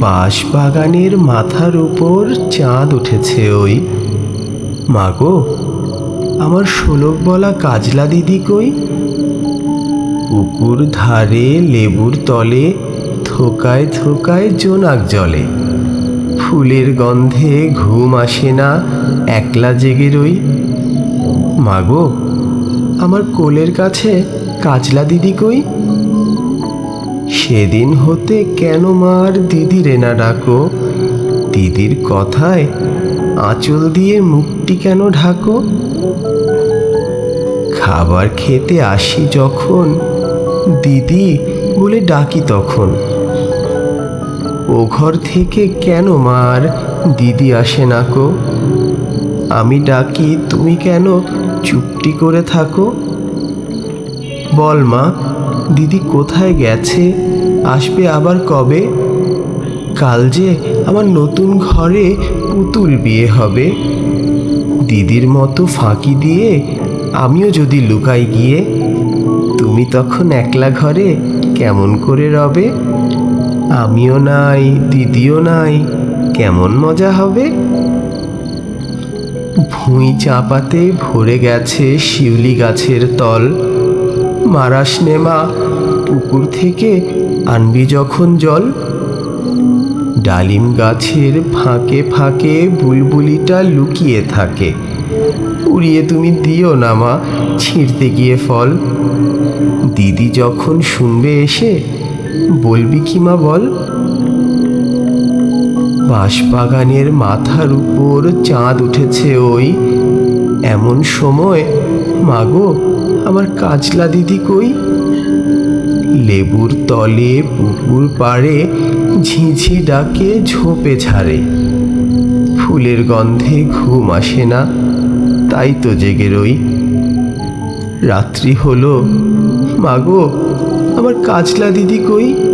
বাঁশবাগানের মাথার উপর চাঁদ উঠেছে ওই। মাগো, আমার শোলক বলা কাজলা দিদি কই? পুকুর ধারে লেবুর তলে থোকায় থোকায় জোনাক জলে। ফুলের গন্ধে ঘুম আসে না, একলা জেগে রই। মাগো, আমার কোলের কাছে কাজলা দিদি কই? সেদিন হতে কেন মার দিদি রে না ডাকো? দিদির কথায় আঁচল দিয়ে মুখটি কেন ঢাকো? খাবার খেতে আসি যখন দিদি বলে ডাকি তখন। ও ঘর থেকে কেন মার দিদি আসে না কো? আমি ডাকি তুমি কেন চুপটি করে থাকো? বল মা, দিদি কোথায় গেছে, আসবে আবার কবে? কাল যে আমার নতুন ঘরে পুতুল বিয়ে হবে। দিদির মতো ফাঁকি দিয়ে আমিও যদি লুকাই গিয়ে, তুমি তখন একলা ঘরে কেমন করে রবে? আমিও নাই, দিদিও নাই, কেমন মজা হবে। ভুঁই চাপাতে ভরে গেছে শিউলি গাছের তল। মারাস নে মা, পুকুর থেকে আনবি যখন জল। ডালিম গাছের ফাঁকে ফাঁকে বুলবুলিটা লুকিয়ে থাকে। উড়িয়ে তুমি দিও না মা ছিঁড়তে গিয়ে ফল। দিদি যখন শুনবে এসে, বলবি কি মা বল? বাঁশবাগানের মাথার উপর চাঁদ উঠেছে ওই। এমন সময় মাগো, আমার কাজলা দিদি কই? লেবুর তলে পুকুর পাড়ে ঝিঝি ডাকে ঝোপে ঝাড়ে। ফুলের গন্ধে ঘুম আসে না, তাই তো জেগে রই। রাত্রি হলো, মাগো, আমার কাজলা দিদি কই?